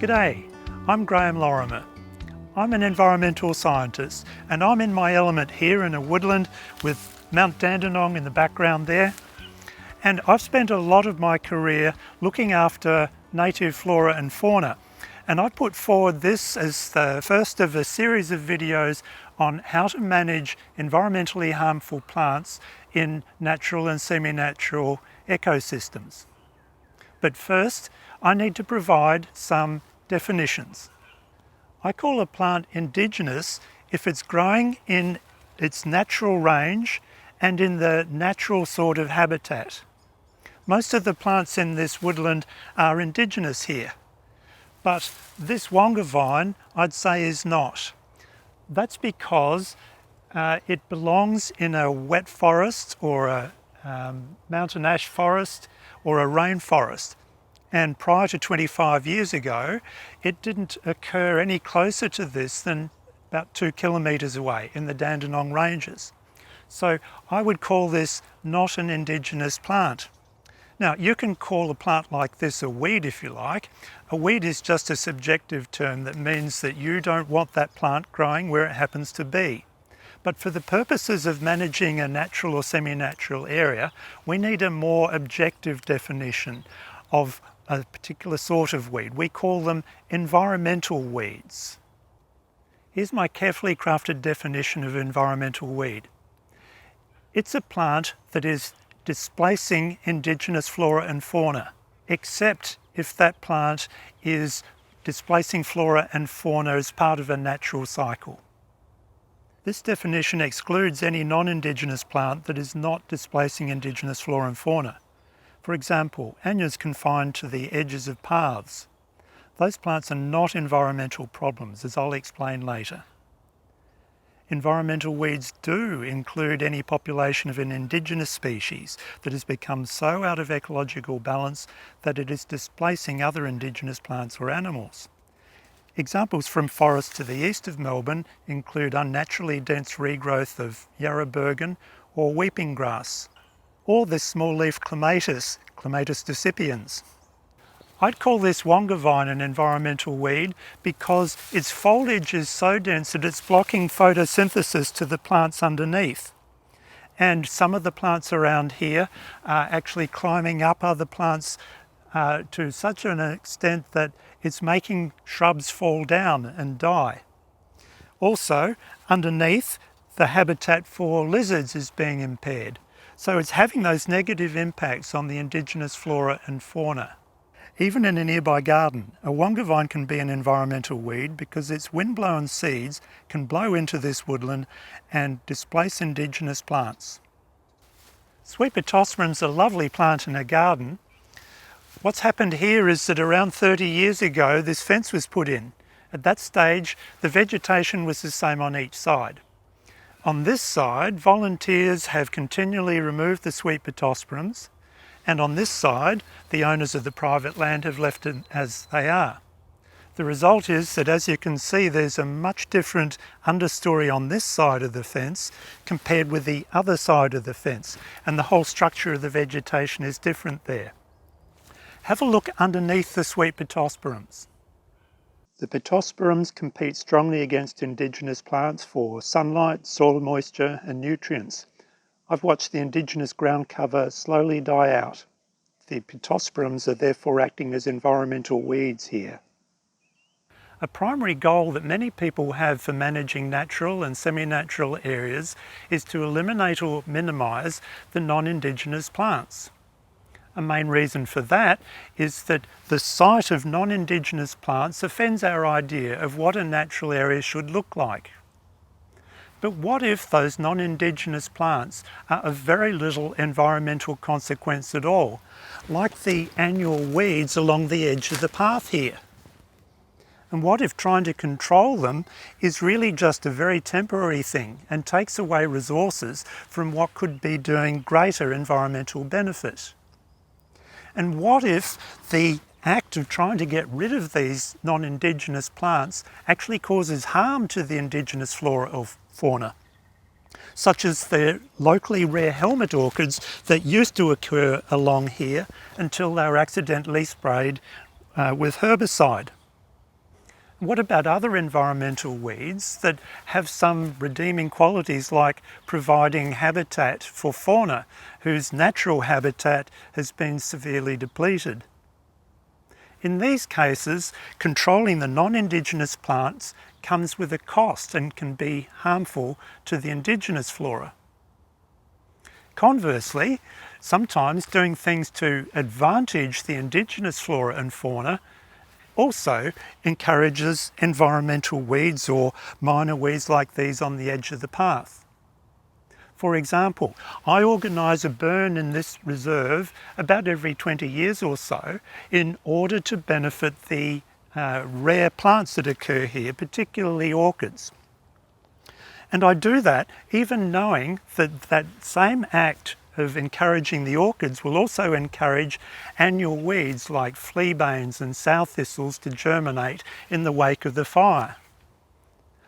G'day, I'm Graeme Lorimer. I'm an environmental scientist and I'm in my element here in a woodland with Mount Dandenong in the background there. And I've spent a lot of my career looking after native flora and fauna. And I put forward this as the first of a series of videos on how to manage environmentally harmful plants in natural and semi-natural ecosystems. But first, I need to provide some definitions. I call a plant indigenous if it's growing in its natural range and in the natural sort of habitat. Most of the plants in this woodland are indigenous here, but this wonga vine I'd say is not. That's because it belongs in a wet forest or a mountain ash forest or a rainforest. And prior to 25 years ago, it didn't occur any closer to this than about 2 kilometres away in the Dandenong Ranges. So I would call this not an indigenous plant. Now, you can call a plant like this a weed if you like. A weed is just a subjective term that means that you don't want that plant growing where it happens to be. But for the purposes of managing a natural or semi-natural area, we need a more objective definition of a particular sort of weed. We call them environmental weeds. Here's my carefully crafted definition of environmental weed. It's a plant that is displacing indigenous flora and fauna, except if that plant is displacing flora and fauna as part of a natural cycle. This definition excludes any non-indigenous plant that is not displacing indigenous flora and fauna. For example, annuals confined to the edges of paths. Those plants are not environmental problems, as I'll explain later. Environmental weeds do include any population of an indigenous species that has become so out of ecological balance that it is displacing other indigenous plants or animals. Examples from forests to the east of Melbourne include unnaturally dense regrowth of Yarra or weeping grass, or this small-leaf clematis, Clematis decipiens. I'd call this wonga vine an environmental weed because its foliage is so dense that it's blocking photosynthesis to the plants underneath. And some of the plants around here are actually climbing up other plants to such an extent that it's making shrubs fall down and die. Also, underneath, the habitat for lizards is being impaired. So it's having those negative impacts on the indigenous flora and fauna. Even in a nearby garden, a wonga vine can be an environmental weed because its wind-blown seeds can blow into this woodland and displace indigenous plants. Sweet pittosporum's a lovely plant in a garden. What's happened here is that around 30 years ago this fence was put in. At that stage the vegetation was the same on each side. On this side, volunteers have continually removed the sweet pittosporums, and on this side, the owners of the private land have left it as they are. The result is that, as you can see, there's a much different understory on this side of the fence compared with the other side of the fence, and the whole structure of the vegetation is different there. Have a look underneath the sweet pittosporums. The pittosporums compete strongly against indigenous plants for sunlight, soil moisture and nutrients. I've watched the indigenous ground cover slowly die out. The pittosporums are therefore acting as environmental weeds here. A primary goal that many people have for managing natural and semi-natural areas is to eliminate or minimise the non-indigenous plants. A main reason for that is that the sight of non-indigenous plants offends our idea of what a natural area should look like. But what if those non-indigenous plants are of very little environmental consequence at all, like the annual weeds along the edge of the path here? And what if trying to control them is really just a very temporary thing and takes away resources from what could be doing greater environmental benefit? And what if the act of trying to get rid of these non-indigenous plants actually causes harm to the indigenous flora or fauna, such as the locally rare helmet orchids that used to occur along here until they were accidentally sprayed with herbicide? What about other environmental weeds that have some redeeming qualities, like providing habitat for fauna whose natural habitat has been severely depleted? In these cases, controlling the non-Indigenous plants comes with a cost and can be harmful to the Indigenous flora. Conversely, sometimes doing things to advantage the Indigenous flora and fauna also encourages environmental weeds or minor weeds like these on the edge of the path. For example, I organise a burn in this reserve about every 20 years or so in order to benefit the rare plants that occur here, particularly orchids. And I do that even knowing that that same act of encouraging the orchids will also encourage annual weeds like fleabanes and sow thistles to germinate in the wake of the fire.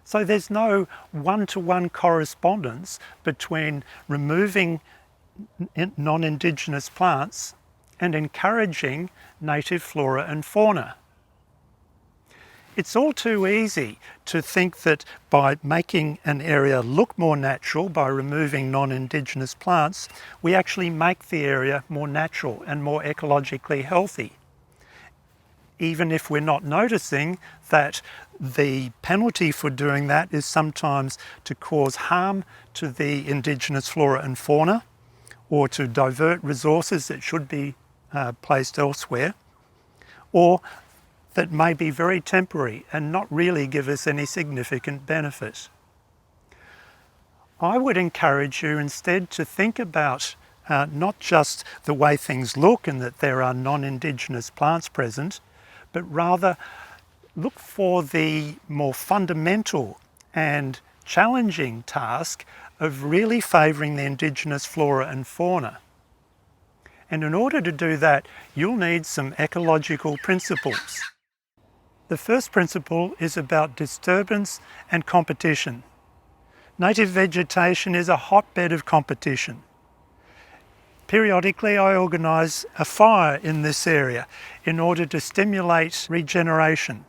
So there's no one-to-one correspondence between removing non-Indigenous plants and encouraging native flora and fauna. It's all too easy to think that by making an area look more natural, by removing non-Indigenous plants, we actually make the area more natural and more ecologically healthy, even if we're not noticing that the penalty for doing that is sometimes to cause harm to the Indigenous flora and fauna, or to divert resources that should be placed elsewhere, or that may be very temporary and not really give us any significant benefit. I would encourage you instead to think about not just the way things look and that there are non-Indigenous plants present, but rather look for the more fundamental and challenging task of really favouring the Indigenous flora and fauna. And in order to do that, you'll need some ecological principles. The first principle is about disturbance and competition. Native vegetation is a hotbed of competition. Periodically, I organise a fire in this area in order to stimulate regeneration.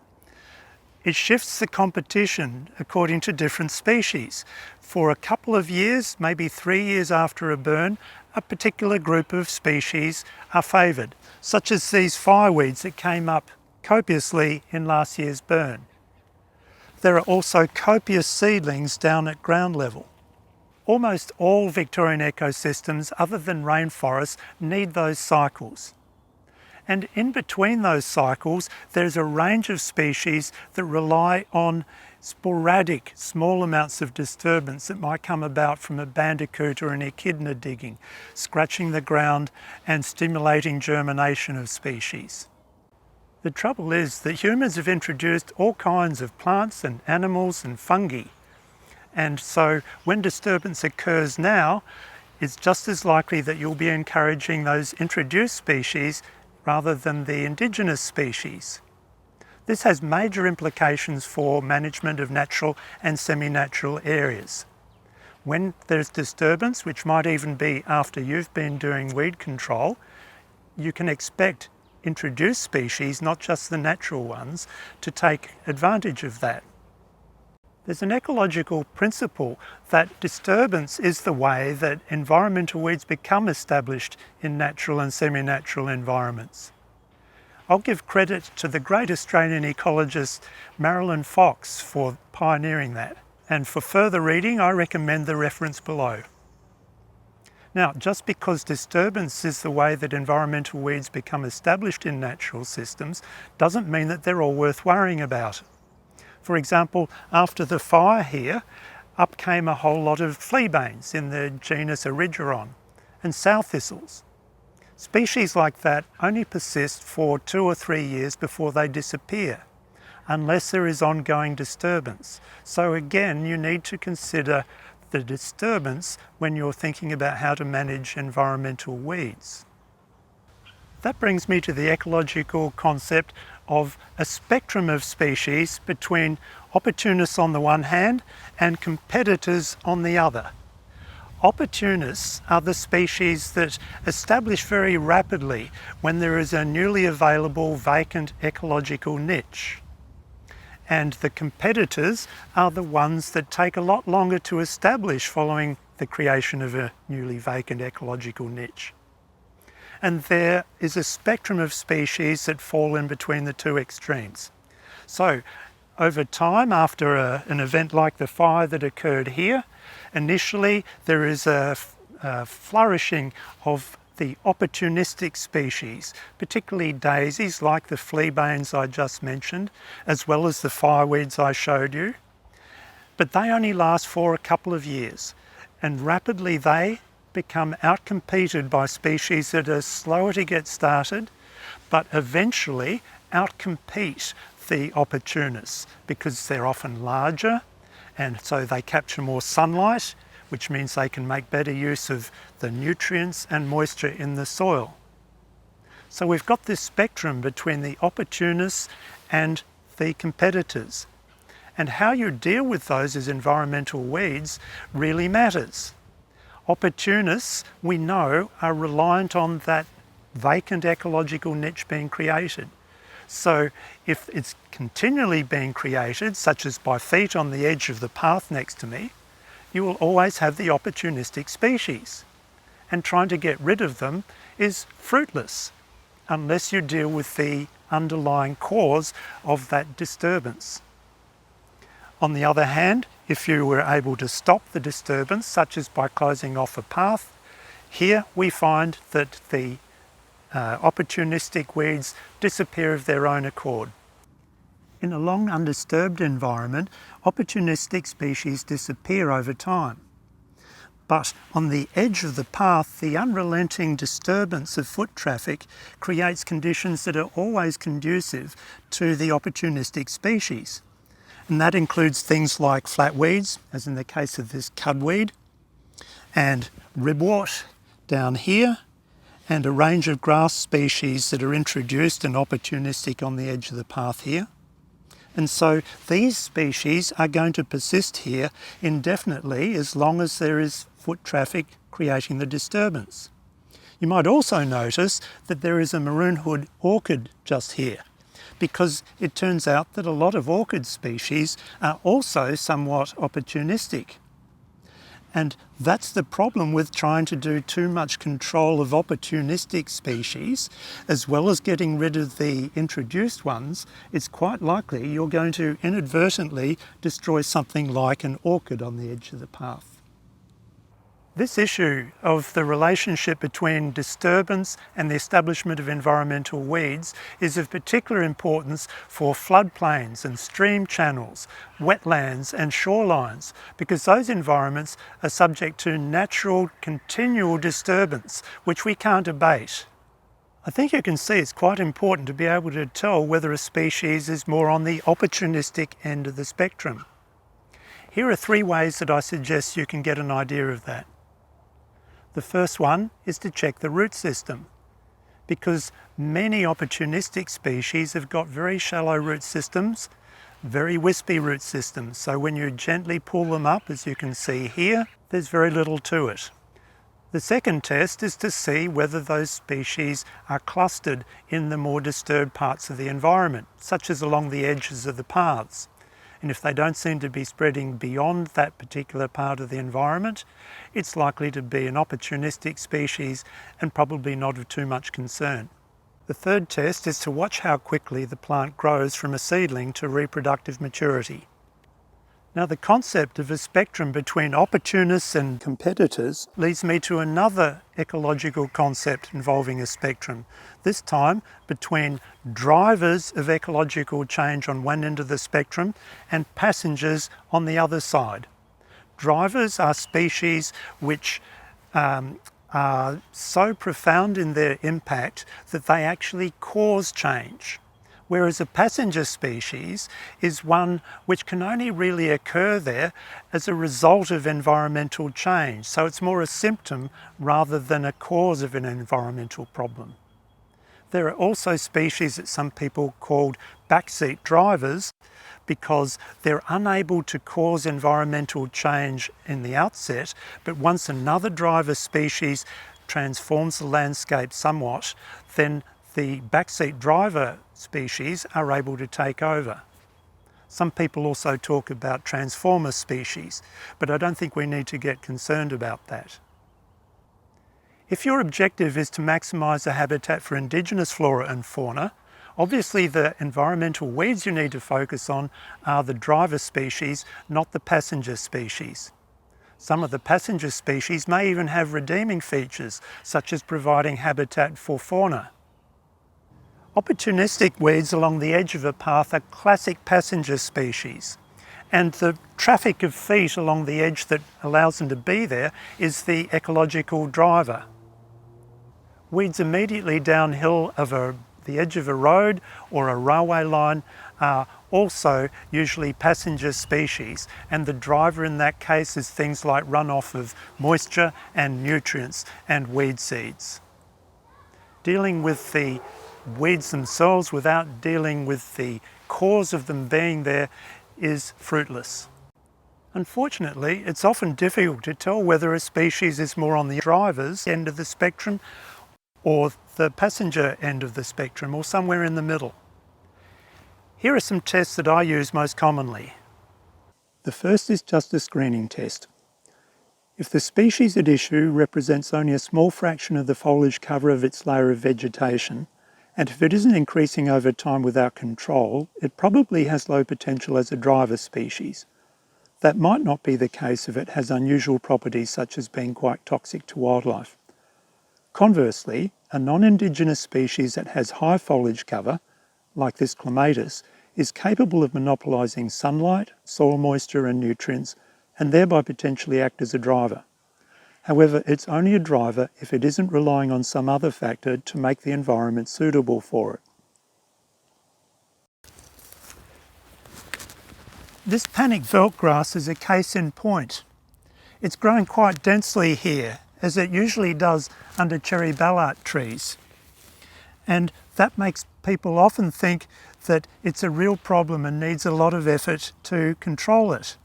It shifts the competition according to different species. For a couple of years, maybe 3 years after a burn, a particular group of species are favoured, such as these fireweeds that came up copiously in last year's burn. There are also copious seedlings down at ground level. Almost all Victorian ecosystems, other than rainforests, need those cycles. And in between those cycles, there's a range of species that rely on sporadic, small amounts of disturbance that might come about from a bandicoot or an echidna digging, scratching the ground and stimulating germination of species. The trouble is that humans have introduced all kinds of plants and animals and fungi. And so when disturbance occurs now, it's just as likely that you'll be encouraging those introduced species rather than the indigenous species. This has major implications for management of natural and semi-natural areas. When there's disturbance, which might even be after you've been doing weed control, you can expect introduced species, not just the natural ones, to take advantage of that. There's an ecological principle that disturbance is the way that environmental weeds become established in natural and semi-natural environments. I'll give credit to the great Australian ecologist Marilyn Fox for pioneering that, and for further reading I recommend the reference below. Now, just because disturbance is the way that environmental weeds become established in natural systems doesn't mean that they're all worth worrying about. For example, after the fire here, up came a whole lot of fleabanes in the genus Erigeron and sow thistles. Species like that only persist for 2 or 3 years before they disappear, unless there is ongoing disturbance. So again, you need to consider the disturbance when you're thinking about how to manage environmental weeds. That brings me to the ecological concept of a spectrum of species between opportunists on the one hand and competitors on the other. Opportunists are the species that establish very rapidly when there is a newly available vacant ecological niche. and the competitors are the ones that take a lot longer to establish following the creation of a newly vacant ecological niche. And there is a spectrum of species that fall in between the two extremes. So over time, after an event like the fire that occurred here, initially there is a flourishing of the opportunistic species, particularly daisies like the fleabanes I just mentioned, as well as the fireweeds I showed you. But they only last for a couple of years, and rapidly they become outcompeted by species that are slower to get started, but eventually outcompete the opportunists because they're often larger, and so they capture more sunlight, which means they can make better use of the nutrients and moisture in the soil. So we've got this spectrum between the opportunists and the competitors. And how you deal with those as environmental weeds really matters. Opportunists, we know, are reliant on that vacant ecological niche being created. So if it's continually being created, such as by feet on the edge of the path next to me, you will always have the opportunistic species. And trying to get rid of them is fruitless unless you deal with the underlying cause of that disturbance. On the other hand, if you were able to stop the disturbance, such as by closing off a path, here we find that the opportunistic weeds disappear of their own accord. In a long undisturbed environment, opportunistic species disappear over time. But on the edge of the path, the unrelenting disturbance of foot traffic creates conditions that are always conducive to the opportunistic species. And that includes things like flatweeds, as in the case of this cudweed, and ribwort down here, and a range of grass species that are introduced and opportunistic on the edge of the path here. And so these species are going to persist here indefinitely as long as there is foot traffic creating the disturbance. You might also notice that there is a maroon hood orchid just here, because it turns out that a lot of orchid species are also somewhat opportunistic. And that's the problem with trying to do too much control of opportunistic species, as well as getting rid of the introduced ones. It's quite likely you're going to inadvertently destroy something like an orchid on the edge of the path. This issue of the relationship between disturbance and the establishment of environmental weeds is of particular importance for floodplains and stream channels, wetlands and shorelines, because those environments are subject to natural continual disturbance, which we can't abate. I think you can see it's quite important to be able to tell whether a species is more on the opportunistic end of the spectrum. Here are 3 ways that I suggest you can get an idea of that. The first one is to check the root system, because many opportunistic species have got very shallow root systems, very wispy root systems. So when you gently pull them up, as you can see here, there's very little to it. The second test is to see whether those species are clustered in the more disturbed parts of the environment, such as along the edges of the paths. And if they don't seem to be spreading beyond that particular part of the environment, it's likely to be an opportunistic species and probably not of too much concern. The third test is to watch how quickly the plant grows from a seedling to reproductive maturity. Now, the concept of a spectrum between opportunists and competitors leads me to another ecological concept involving a spectrum, this time between drivers of ecological change on one end of the spectrum and passengers on the other side. Drivers are species which are so profound in their impact that they actually cause change. Whereas a passenger species is one which can only really occur there as a result of environmental change. So it's more a symptom rather than a cause of an environmental problem. There are also species that some people called backseat drivers because they're unable to cause environmental change in the outset, but once another driver species transforms the landscape somewhat, then the backseat driver species are able to take over. Some people also talk about transformer species, but I don't think we need to get concerned about that. If your objective is to maximise the habitat for indigenous flora and fauna, obviously the environmental weeds you need to focus on are the driver species, not the passenger species. Some of the passenger species may even have redeeming features, such as providing habitat for fauna. Opportunistic weeds along the edge of a path are classic passenger species, and the traffic of feet along the edge that allows them to be there is the ecological driver. Weeds immediately downhill of the edge of a road or a railway line are also usually passenger species, and the driver in that case is things like runoff of moisture and nutrients and weed seeds. Dealing with the weeds themselves without dealing with the cause of them being there is fruitless. Unfortunately, it's often difficult to tell whether a species is more on the driver's end of the spectrum or the passenger end of the spectrum, or somewhere in the middle. Here are some tests that I use most commonly. The first is just a screening test. If the species at issue represents only a small fraction of the foliage cover of its layer of vegetation, and if it isn't increasing over time without control, it probably has low potential as a driver species. That might not be the case if it has unusual properties such as being quite toxic to wildlife. Conversely, a non-indigenous species that has high foliage cover, like this clematis, is capable of monopolising sunlight, soil moisture and nutrients, and thereby potentially act as a driver. However, it's only a driver if it isn't relying on some other factor to make the environment suitable for it. This panicfelt grass is a case in point. It's growing quite densely here, as it usually does under cherry ballart trees. And that makes people often think that it's a real problem and needs a lot of effort to control it.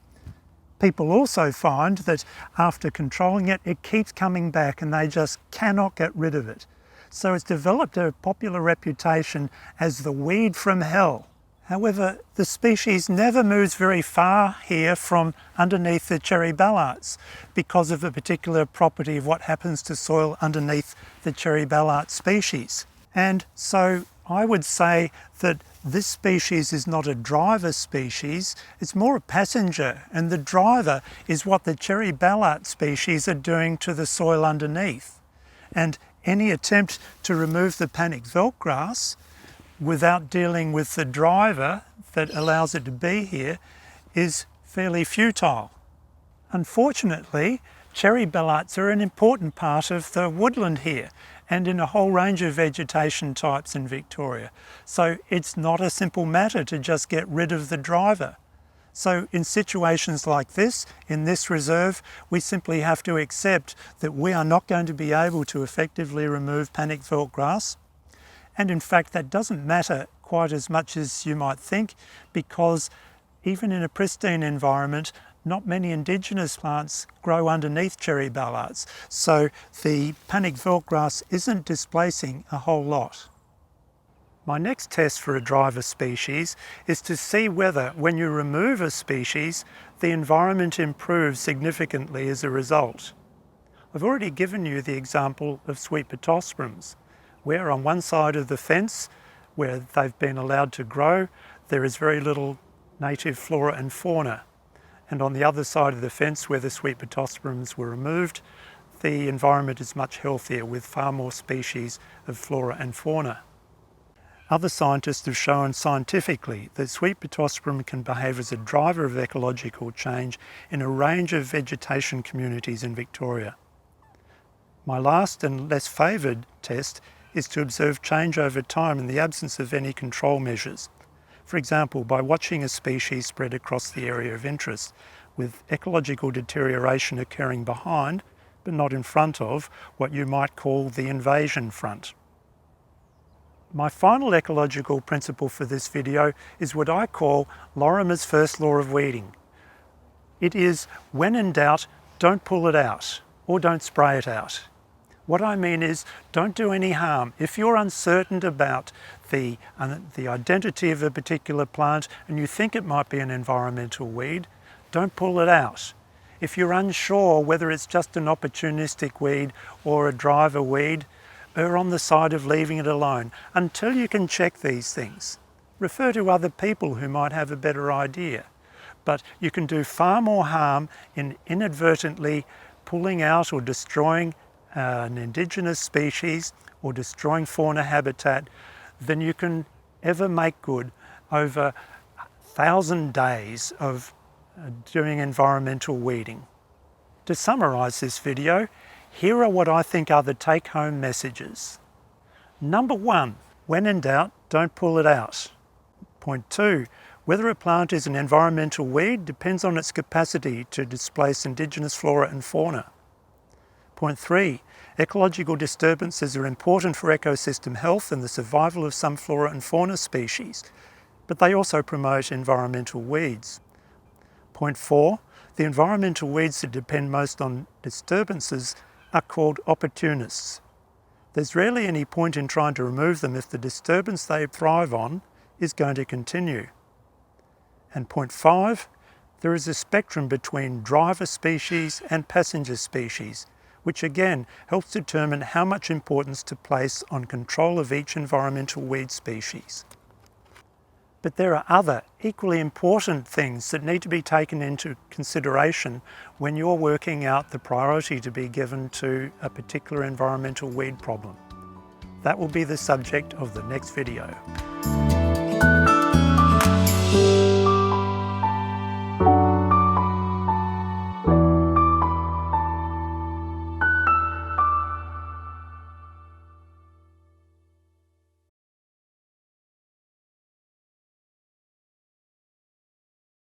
People also find that after controlling it, it keeps coming back and they just cannot get rid of it. So it's developed a popular reputation as the weed from hell. However, the species never moves very far here from underneath the cherry ballarts because of a particular property of what happens to soil underneath the cherry ballart species. And so I would say that this species is not a driver species, it's more a passenger, and the driver is what the cherry ballart species are doing to the soil underneath. And any attempt to remove the panicfelt grass without dealing with the driver that allows it to be here is fairly futile. Unfortunately, cherry ballarts are an important part of the woodland here and in a whole range of vegetation types in Victoria. So it's not a simple matter to just get rid of the driver. So in situations like this, in this reserve, we simply have to accept that we are not going to be able to effectively remove panicfelt grass. And in fact, that doesn't matter quite as much as you might think, because even in a pristine environment, not many indigenous plants grow underneath cherry ballarts. So the panicfelt grass isn't displacing a whole lot. My next test for a driver species is to see whether, when you remove a species, the environment improves significantly as a result. I've already given you the example of sweet pittosporums, where on one side of the fence, where they've been allowed to grow, there is very little native flora and fauna. And on the other side of the fence, where the sweet pittosporums were removed, the environment is much healthier with far more species of flora and fauna. Other scientists have shown scientifically that sweet pittosporum can behave as a driver of ecological change in a range of vegetation communities in Victoria. My last and less favoured test is to observe change over time in the absence of any control measures. For example, by watching a species spread across the area of interest, with ecological deterioration occurring behind, but not in front of, what you might call the invasion front. My final ecological principle for this video is what I call Lorimer's first law of weeding. It is, when in doubt, don't pull it out, or don't spray it out. What I mean is, don't do any harm. If you're uncertain about the identity of a particular plant and you think it might be an environmental weed, don't pull it out. If you're unsure whether it's just an opportunistic weed or a driver weed, err on the side of leaving it alone until you can check these things. Refer to other people who might have a better idea. But you can do far more harm in inadvertently pulling out or destroying an indigenous species or destroying fauna habitat than you can ever make good over 1,000 days of doing environmental weeding. To summarise this video, here are what I think are the take-home messages. Number 1, when in doubt, don't pull it out. Point 2, whether a plant is an environmental weed depends on its capacity to displace indigenous flora and fauna. Point 3, ecological disturbances are important for ecosystem health and the survival of some flora and fauna species, but they also promote environmental weeds. Point 4, the environmental weeds that depend most on disturbances are called opportunists. There's rarely any point in trying to remove them if the disturbance they thrive on is going to continue. And point 5, there is a spectrum between driver species and passenger species, which again helps determine how much importance to place on control of each environmental weed species. But there are other equally important things that need to be taken into consideration when you're working out the priority to be given to a particular environmental weed problem. That will be the subject of the next video.